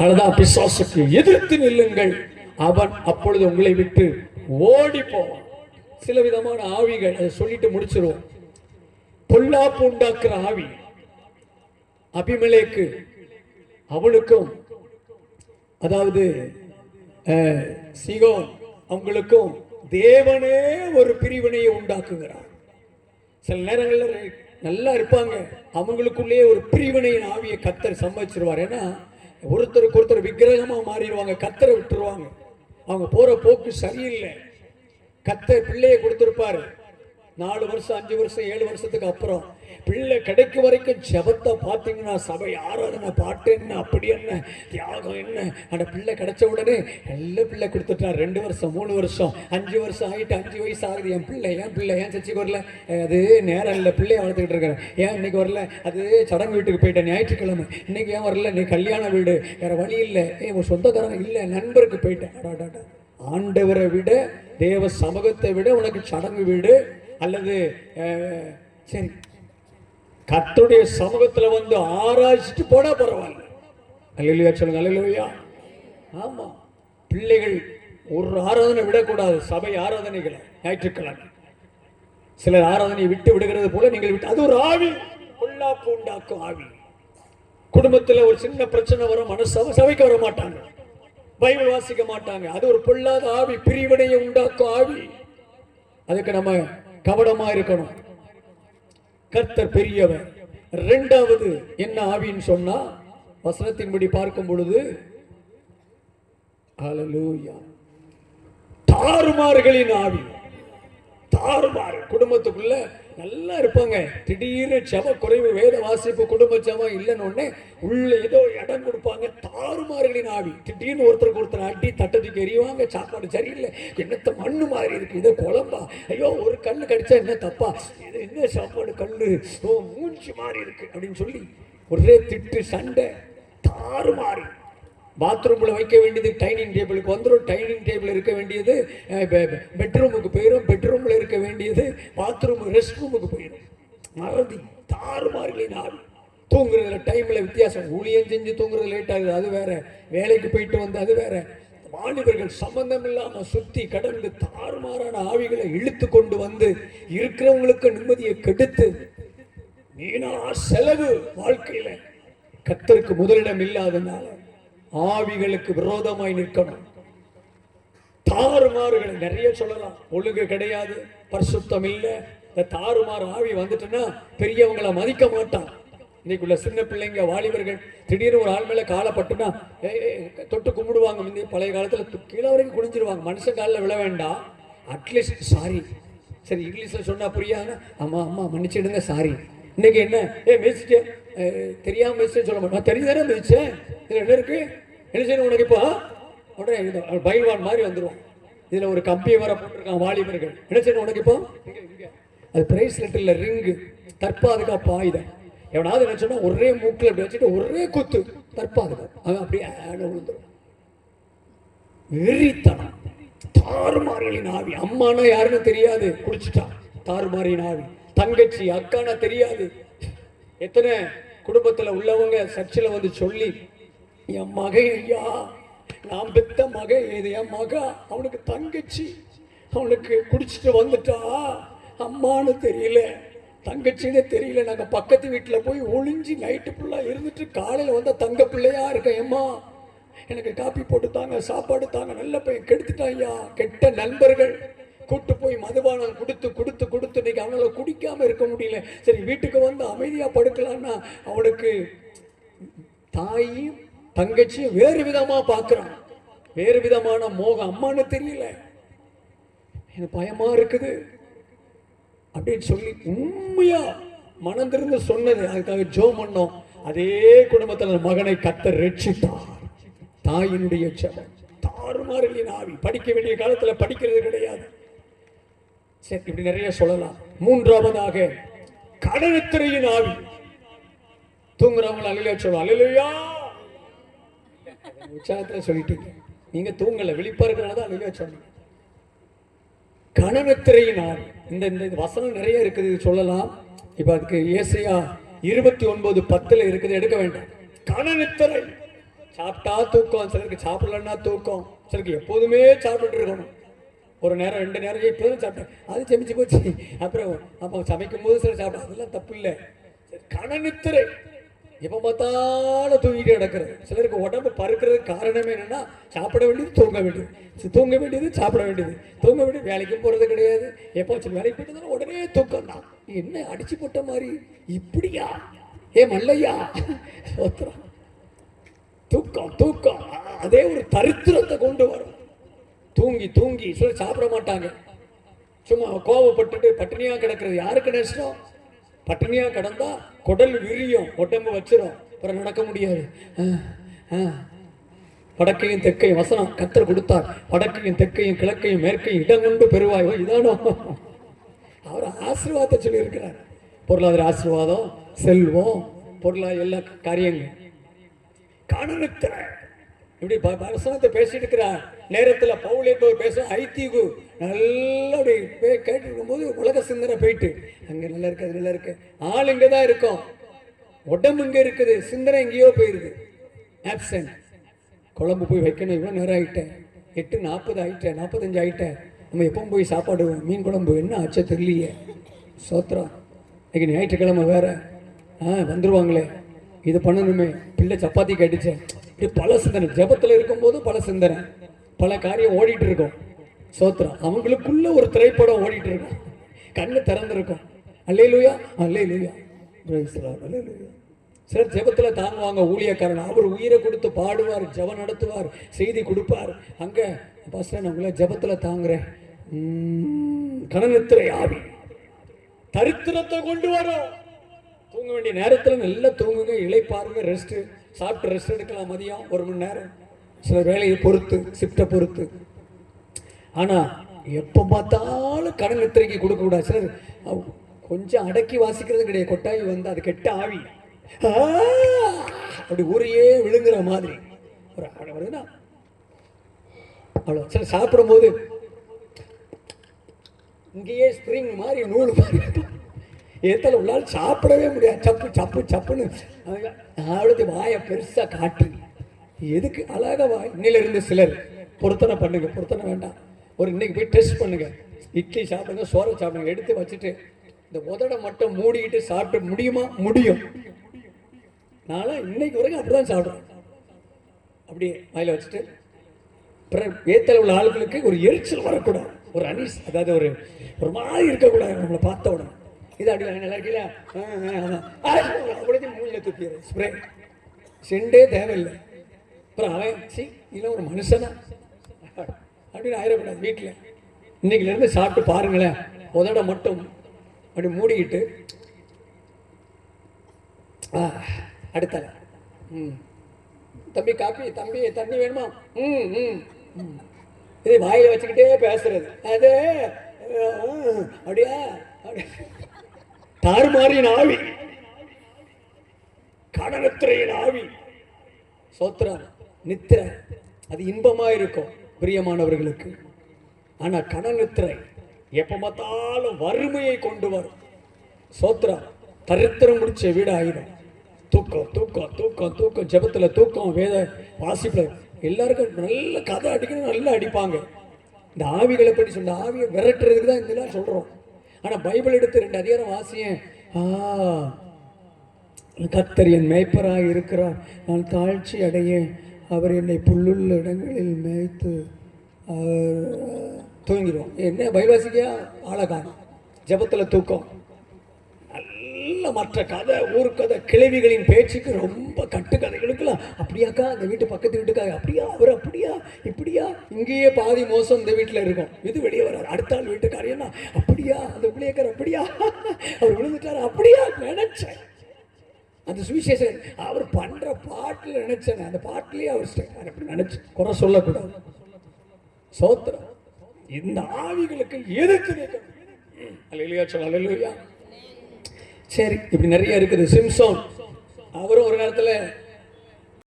அதுதான் பிசாசுக்கு எதிர்த்து நில்லுங்கள், அவன் அப்பொழுது உங்களை விட்டு ஓடி போவான். சில விதமான ஆவிகள், அதை சொல்லிட்டு முடிச்சிருவோம். பொல்லாப்பு உண்டாக்குற ஆவி அபிமெலேக்கு, அவனுக்கும் அதாவது சீகோன் அவங்களுக்கும் தேவனே ஒரு பிரிவினையை உண்டாக்குகிறார். சில நேரங்களில் நல்லா இருப்பாங்க, அவங்களுக்குள்ளே ஒரு பிரிவினையின் ஆவியை கர்த்தர் சம்பாதிச்சிருவார். ஏன்னா ஒருத்தருக்கு ஒருத்தர் விக்கிரகமா மாறிடுவாங்க, கர்த்தரை விட்டுருவாங்க. அவங்க போற போக்கு சரியில்லை. கர்த்தர் பிள்ளையை கொடுத்திருப்பாரு, 4 வருஷம் 5 வருஷம் 7 வருஷத்துக்கு அப்புறம் பிள்ளை கிடைக்கும் வரைக்கும் ஜெபத்தை பார்த்தீங்கன்னா சபை ஆராதனை, பாட்டு என்ன, அப்படி என்ன, தியாகம் என்ன. அந்த பிள்ளை கிடைச்ச உடனே நல்ல பிள்ளை கொடுத்துட்டார். 2 வருஷம் 3 வருஷம் 5 வருஷம் ஆகிட்டு 5 வயசு ஆகுது. என் பிள்ளை ஏன் சர்ச்சைக்கு வரல? அது நேரம் இல்லை, பிள்ளையை வளர்த்துக்கிட்டு இருக்கிறேன். ஏன் இன்னைக்கு வரல? அது சடங்கு வீட்டுக்கு போயிட்டேன் ஞாயிற்றுக்கிழமை. இன்னைக்கு ஏன் வரல? நீ கல்யாண வீடு, வேற வழி இல்லை. உன் சொந்தக்காரங்க இல்லை, நண்பருக்கு போயிட்டேன். ஆண்டவரை விட, தேவ சமூகத்தை விட உனக்கு சடங்கு வீடு அல்லது சரி கர்த்தருடைய சமூகத்துல வந்து ஆராய்ச்சிட்டு போனா பரவாயில்ல. அல்லேலூயா சொல்லுங்க, அல்லேலூயா. ஆமா, பிள்ளைகள் ஒரு ஆராதனை விடக்கூடாது. சபை ஆராதனைகளை ஞாயிற்றுக்கிழமை சிலர் ஆராதனையை விட்டு விடுகிறது போல நீங்கள் விட்டு, அது ஒரு ஆவி, பொல்லாப்பு உண்டாக்கும் ஆவி. குடும்பத்துல ஒரு சின்ன பிரச்சனை வரும், சபைக்கு வர மாட்டாங்க, பைபிள் வாசிக்க மாட்டாங்க. அது ஒரு பொல்லாத ஆவி, பிரிவினையை உண்டாக்கும் ஆவி. அதுக்கு நம்ம கவனமா இருக்கணும். கர்த்தர் பெரியவர். 2வது என்ன ஆவின்னு சொன்னா, வசனத்தின்படி பார்க்கும் பொழுது ஹல்லேலூயா, தாறுமாறுகளின் ஆவி. தாறுமாறு. குடும்பத்துக்குள்ள நல்லா இருப்பாங்க, திடீர்னு ஜெப குறைவு, வேத வாசிப்பு, குடும்ப ஜெபம் இல்லைன்னு உடனே உள்ள ஏதோ இடம் கொடுப்பாங்க. தாறுமாறுகளின் ஆவி. திடீர்னு ஒருத்தருக்கு ஒருத்தர் அடி தட்டத்துக்கு எறிவாங்க. சாப்பாடு சரியில்லை, என்னத்த மண்ணு மாதிரி இருக்கு, இதை குழம்பா, ஐயோ ஒரு கல்லு கடிச்சா என்ன தப்பா, இது என்ன சாப்பாடு, கல்லு, ஓ மூஞ்சி மாறி இருக்கு அப்படின்னு சொல்லி ஒரே திட்டு, சண்டை, தாறுமாறு. பாத்ரூம்ல வைக்க வேண்டியது டைனிங் டேபிளுக்கு வந்துடும், டைனிங் டேபிள் இருக்க வேண்டியது பெட்ரூமுக்கு போயிடும், பெட்ரூம்ல இருக்க வேண்டியது பாத்ரூம் ரெஸ்ட் ரூமுக்கு போயிடும். மறதி, தாறுமாறுகளின் ஆவி. தூங்குறதுல டைம்ல வித்தியாசம், ஊழியம் செஞ்சு தூங்குறது லேட் ஆகுது, அது வேற, வேலைக்கு போயிட்டு வந்து அது வேற. வாலிபர்கள் சம்பந்தம் இல்லாம சுத்தி கடந்து தாறுமாறான ஆவிகளை இழுத்து கொண்டு வந்து இருக்கிறவங்களுக்கு நிம்மதியை கெடுத்து வீணா செலவு வாழ்க்கையில. கர்த்தருக்கு முதலிடம் இல்லாதனால ஆவிகளுக்கு விரோதமாய் நிற்கணும். தாறுமாறுகளை நிறைய சொல்லலாம். ஒழுங்கு கிடையாது, பரிசுத்தம் இல்லை. தாறுமாறு ஆவி வந்துட்டுன்னா பெரியவங்களை மதிக்க மாட்டான். இன்னைக்குள்ள சின்ன பிள்ளைங்க, வாலிபர்கள் திடீர்னு ஒரு ஆள் மேல காலப்பட்டுனா தொட்டு கும்பிடுவாங்க. பழைய காலத்துல கீழே வரைக்கும் குடிஞ்சிருவாங்க. மனுஷன் காலில் விழ வேண்டாம், அட்லீஸ்ட் சாரி. சரி, இங்கிலீஷ்ல சொன்னா புரியாதுன்னா அம்மா அம்மா மன்னிச்சிடுங்க, சாரி. இன்னைக்கு என்ன, மிதிச்சிட்டேன், தெரியாம மிதிச்சேன்னு சொல்ல மாட்டேன், தெரிஞ்சுதானே மிதிச்சேன், இதுல என்ன இருக்கு, என்ன செய்யணும் உனக்கு? இப்போ உடனே பைல்வான் மாதிரி வந்துடும். இதுல ஒரு கம்பியை வர போட்டிருக்கான் வாலிபர்கள். என்ன செய்யணும் உனக்கு? இப்போ அது பிரைஸ்லெட் இல்ல, ரிங்கு, தற்பாதுகாப்பு ஆயுதம். எவனாவது என்ன சொன்னா ஒரே மூக்கில் அப்படி வச்சுட்டு ஒரே குத்து, தற்பாதுகாப்பு. அவன் அப்படியே விழுந்துடும். வெறித்தனம், தாறுமாறுகளின் ஆவி. அம்மானா யாருன்னு தெரியாது, குடிச்சுட்டான், தாறுமாறின் ஆவி. தங்கச்சி அக்கானா தெரியாது. எத்தனை குடும்பத்துல உள்ளவங்க சர்ச்சில் வந்து சொல்லி, என் மகன் ஐயா, நான் பெத்த மகன், இது என் மகா, அவனுக்கு தங்கச்சி, அவனுக்கு குடிச்சிட்டு வந்துட்டா, அம்மானு தெரியல, தங்கச்சின்னு தெரியல, நாங்க பக்கத்து வீட்டுல போய் ஒளிஞ்சு நைட்டு ஃபுல்லா இருந்துட்டு காலையில வந்த தங்க பிள்ளையா இருக்கேன், ஏம்மா எனக்கு காப்பி போட்டு தாங்க, சாப்பாடு தாங்க, நல்ல பையன் கெடுத்துட்டான் ஐயா. கெட்ட நண்பர்கள் கூட்டு போய் மதுபானம் கொடுத்து கொடுத்து கொடுத்து இன்னைக்கு அவனால குடிக்காம இருக்க முடியல. சரி, வீட்டுக்கு வந்து அமைதியா படுக்கலான்னா அவனுக்கு தாயும் தங்கச்சியும் வேறு விதமா பார்க்கிறான், வேறு விதமான மோகம். அம்மான்னு தெரியல, எனக்கு பயமா இருக்குது அப்படின்னு சொல்லி உண்மையா மனம் திறந்து சொன்னது. அதுக்காக ஜெபம் பண்ணோம். அதே குடும்பத்தில் மகனை கர்த்தர் ரட்சித்தார். தாயினுடைய ஜெபம். தாறுமாறுகளின் ஆவி. படிக்க வேண்டிய காலத்துல படிக்கிறது கிடையாது. சரி, இப்படி நிறைய சொல்லலாம். 3வதாக கடனித்திரையின் ஆவி. தூங்குறவங்க அல்லேலூயா சொல்லுவோம். அல்லேலூயா உற்சாகத்துல சொல்லிட்டீங்க. நீங்க தூங்கல, விழிப்பா இருக்கிறனால அல்லேலூயா சொன்னீங்க. கடனித்திரையின் ஆவி. இந்த வசனம் நிறைய இருக்குது, சொல்லலாம். இப்ப அதுக்கு ஏசாயா 29:10 இருக்குது, எடுக்க வேண்டாம். கடனித்திரை சாப்பிட்டா தூக்கம், சிலருக்கு சாப்பிடலன்னா தூக்கம், சிலருக்கு எப்போதுமே சாப்பிட்டுட்டு இருக்கணும். ஒரு நேரம் 2 நேரம் இப்போதான் சாப்பிட்டேன், அது செமிச்சு போச்சு. அப்புறம் அப்போ சமைக்கும் போது சில சாப்பிட, அதெல்லாம் தப்பு இல்லை. கணநித்திரை, எப்போ பார்த்தாலும் தூங்கிட்டு நடக்கிறது. சிலருக்கு உடம்பு பருக்கிறதுக்கு காரணமே என்னன்னா, சாப்பிட வேண்டியது தூங்க வேண்டியது, தூங்க வேண்டியது சாப்பிட வேண்டியது, தூங்க வேண்டியது, வேலைக்கும் போகிறது கிடையாது. எப்போ சரி வேலைக்கு போயிட்டு உடனே தூக்கம் தான். என்ன அடிச்சு போட்ட மாதிரி இப்படியா? ஏ மல்லையா, சோத்திரம். தூக்கம் தூக்கம் அதே ஒரு தரித்திரத்தை கொண்டு வரும். தூங்கி தூங்கி சிலர் சாப்பிட மாட்டாங்க, சும்மா கோவப்பட்டுட்டு பட்டினியா கிடக்கிறது. யாருக்கு நஷ்டம்? பட்டினியா கிடந்தா குடல் விரியும், உடம்பு வச்சிரும், அப்புறம் நடக்க முடியாது. வடக்கையும் தெற்கையும் வசனம் கர்த்தர் கொடுத்தார், வடக்கையும் தெற்கையும் கிழக்கையும் மேற்கையும் இடம் கொண்டு பெறுவாயோ, இதானோ அவர் ஆசீர்வாதத்தை சொல்லி இருக்கிறார். பொருளாதார ஆசீர்வாதம், செல்வம், பொருளாதார எல்லா காரியங்கள். காணநித்திர இப்படி வசனத்தை பேசிட்டு இருக்கிறார் நேரத்தில் பவுல் என்பவர் பேச ஐத்திகு நல்லா கேட்டு இருக்கும்போது உலக சிந்தனை போயிட்டு, அங்கே நல்லா இருக்கு, அது நல்லா இருக்கு, ஆள் இங்கே தான் இருக்கும், உடம்பு இங்கே இருக்குது, சிந்தனை எங்கேயோ போயிருது. ஆப்சன்ட். குழம்பு போய் வைக்கணும், இவ்வளோ நேரம் ஆகிட்டேன், 8:40 ஆகிட்டேன், 45 ஆகிட்டேன், நம்ம எப்போ போய் சாப்பாடு மீன் குழம்பு என்ன ஆச்சோ தெரியலையே. சோத்திரம். இன்னைக்கு ஞாயிற்றுக்கிழமை வேற, வந்துருவாங்களே, இது பண்ணணுமே, பிள்ளை சப்பாத்தி கட்டிச்சேன், இப்படி பல சிந்தனை. ஜபத்தில் இருக்கும்போது பல சிந்தனை, பல காரியம் ஓடிட்டு இருக்கும். சோத்திரம். அவங்களுக்குள்ள ஒரு திரைப்படம் ஓடிட்டு இருக்கும், கண்ணு திறந்திருக்கும். அல்லேலூயா, அல்லேலூயா, பிரைஸ் தி லார்ட், அல்லேலூயா. சிலர் ஜெபத்தில் தாங்குவாங்க. ஊழியக்காரன் அவர் உயிரை கொடுத்து பாடுவார், ஜெபம் நடத்துவார், செய்தி கொடுப்பார். அங்கே பாஸ்டர் நான் உங்களை ஜெபத்தில் தாங்குறேன். கணநித்திரை ஆவி தரித்திரத்தை கொண்டு வரும். தூங்க வேண்டிய நேரத்தில் நல்லா தூங்குங்க, இளைப்பாருங்க, ரெஸ்ட்டு, சாப்பிட்டு ரெஸ்ட் எடுக்கலாம். மதியம் 1 மணி நேரம், சில வேலையை பொறுத்து, ஷிஃப்டை பொறுத்து. ஆனால் எப்போ பார்த்தாலும் கடன் நித்திரைக்கு கொடுக்கக்கூடாது. சிலர் கொஞ்சம் அடக்கி வாசிக்கிறது கிடையாது. கொட்டாயி வந்து அது கெட்ட ஆவி, அப்படி ஊரையே விழுங்குற மாதிரி ஒரு வருதுன்னா அவ்வளோ. சில சாப்பிடும் போது இங்கேயே ஸ்ப்ரிங் மாதிரி நூல் மாதிரி ஏத்தால உள்ளால் சாப்பிடவே முடியாது. சப்பு சப்பு சப்புன்னு அவ்வளோது வாயை பெருசாக காட்டி, எதுக்கு அழகாக வாய். இன்னிலிருந்து சிலர் பொருத்தனை பண்ணுங்க, பொருத்தனை வேண்டாம், ஒரு இன்னைக்கு போய் டெஸ்ட் பண்ணுங்க. இட்லி சாப்பிடுங்க, சோறை சாப்பிடுங்க, எடுத்து வச்சுட்டு இந்த உதடை மட்டும் மூடிக்கிட்டு சாப்பிட்டு முடியுமா? முடியும். நானும் இன்னைக்கு வரைக்கும் அப்படிதான் சாப்பிட்றேன். அப்படியே வாயில் வச்சுட்டு ஏத்தல உள்ள ஆளுகளுக்கு ஒரு எரிச்சல் வரக்கூடாது, ஒரு அனீஸ், அதாவது ஒரு மாதிரி இருக்கக்கூடாது. நம்மளை பார்த்த உடனே இது அப்படி நல்லா இருக்கல, அவ்வளோத்தையும் மூஞ்சில தூக்கிடுறேன், ஸ்ப்ரே, செண்டே தேவையில்லை. அப்புறம் அவன் இல்லை ஒரு மனுஷனா அப்படின்னு ஆயிடக்கூடாது. வீட்டில் இன்னைக்குலேருந்து சாப்பிட்டு பாருங்களேன், உதட மட்டும் அப்படி மூடிக்கிட்டு அடுத்தால தம்பி காப்பி, தம்பி தண்ணி வேணுமா, இது வாயில வச்சுக்கிட்டே பேசுறது, அது அப்படியா தாறுமாறின் ஆவி, கடனத்திரையின் ஆவி. சோத்திரம். நித்திரை அது இன்பமா இருக்கும் பிரியமானவர்களுக்கு. ஆனா கடனத்திரை எப்ப பார்த்தாலும் வறுமையை கொண்டு வரும். சோத்திரம். தரித்திரம் முடிச்ச வீடு ஆயிடும். தூக்கம் தூக்கம் தூக்கம் தூக்கம், ஜெபத்துல தூக்கம், வேத வாசிப்புல எல்லாருக்கும் நல்ல கதை அடிக்கணும், நல்லா அடிப்பாங்க. இந்த ஆவிகளை பற்றி சொன்ன ஆவியை விரட்டுறதுக்கு தான் இதெல்லாம் சொல்றோம். ஆனா பைபிள் எடுத்து 2 அதிகாரம் வாசியேன். கர்த்தர் என் மேய்ப்பராக இருக்கிறார், நான் தாழ்ச்சி அடையேன், அவர் என்னை புல்லுள்ள இடங்களில் மேய்த்து தூங்கிடுவோம். என்ன பைபிள் வாசிக்க ஆழகான், ஜெபத்துல தூக்கம், நல்ல மற்ற கதை, ஊர்க்கதை, கிழவிகளின் பேச்சுக்கு ரொம்ப கட்டுக்கதைகளுக்குலாம் அப்படியாக்கா அந்த வீட்டு பக்கத்து வீட்டுக்காக அப்படியா, அவர் அப்படியா இப்படியா, இங்கேயே பாதி மோசம் இந்த வீட்டில் இருக்கும், இது வெளியே வராது. அடுத்த ஆள் வீட்டுக்காரியன்னா அப்படியா, அந்த பிள்ளையக்கார் அப்படியா, அவர் விழுந்துட்டார் அப்படியா நினைச்சேன். அந்த சுவிசேஷன் அவர் பண்ற பாட்டில் நினைச்சேன், அந்த பாட்டிலேயே அவர் அப்படி நினைச்சு குறை சொல்லக்கூடாது. சோத்திரம். இந்த ஆவிகளுக்கு எதிர்த்து நிற்கணும். அல்லேலூயா சொல்ல, அல்லேலூயா. சரி, இப்படி நிறைய இருக்குது. சிம்சோன் அவரும் ஒரு நேரத்தில்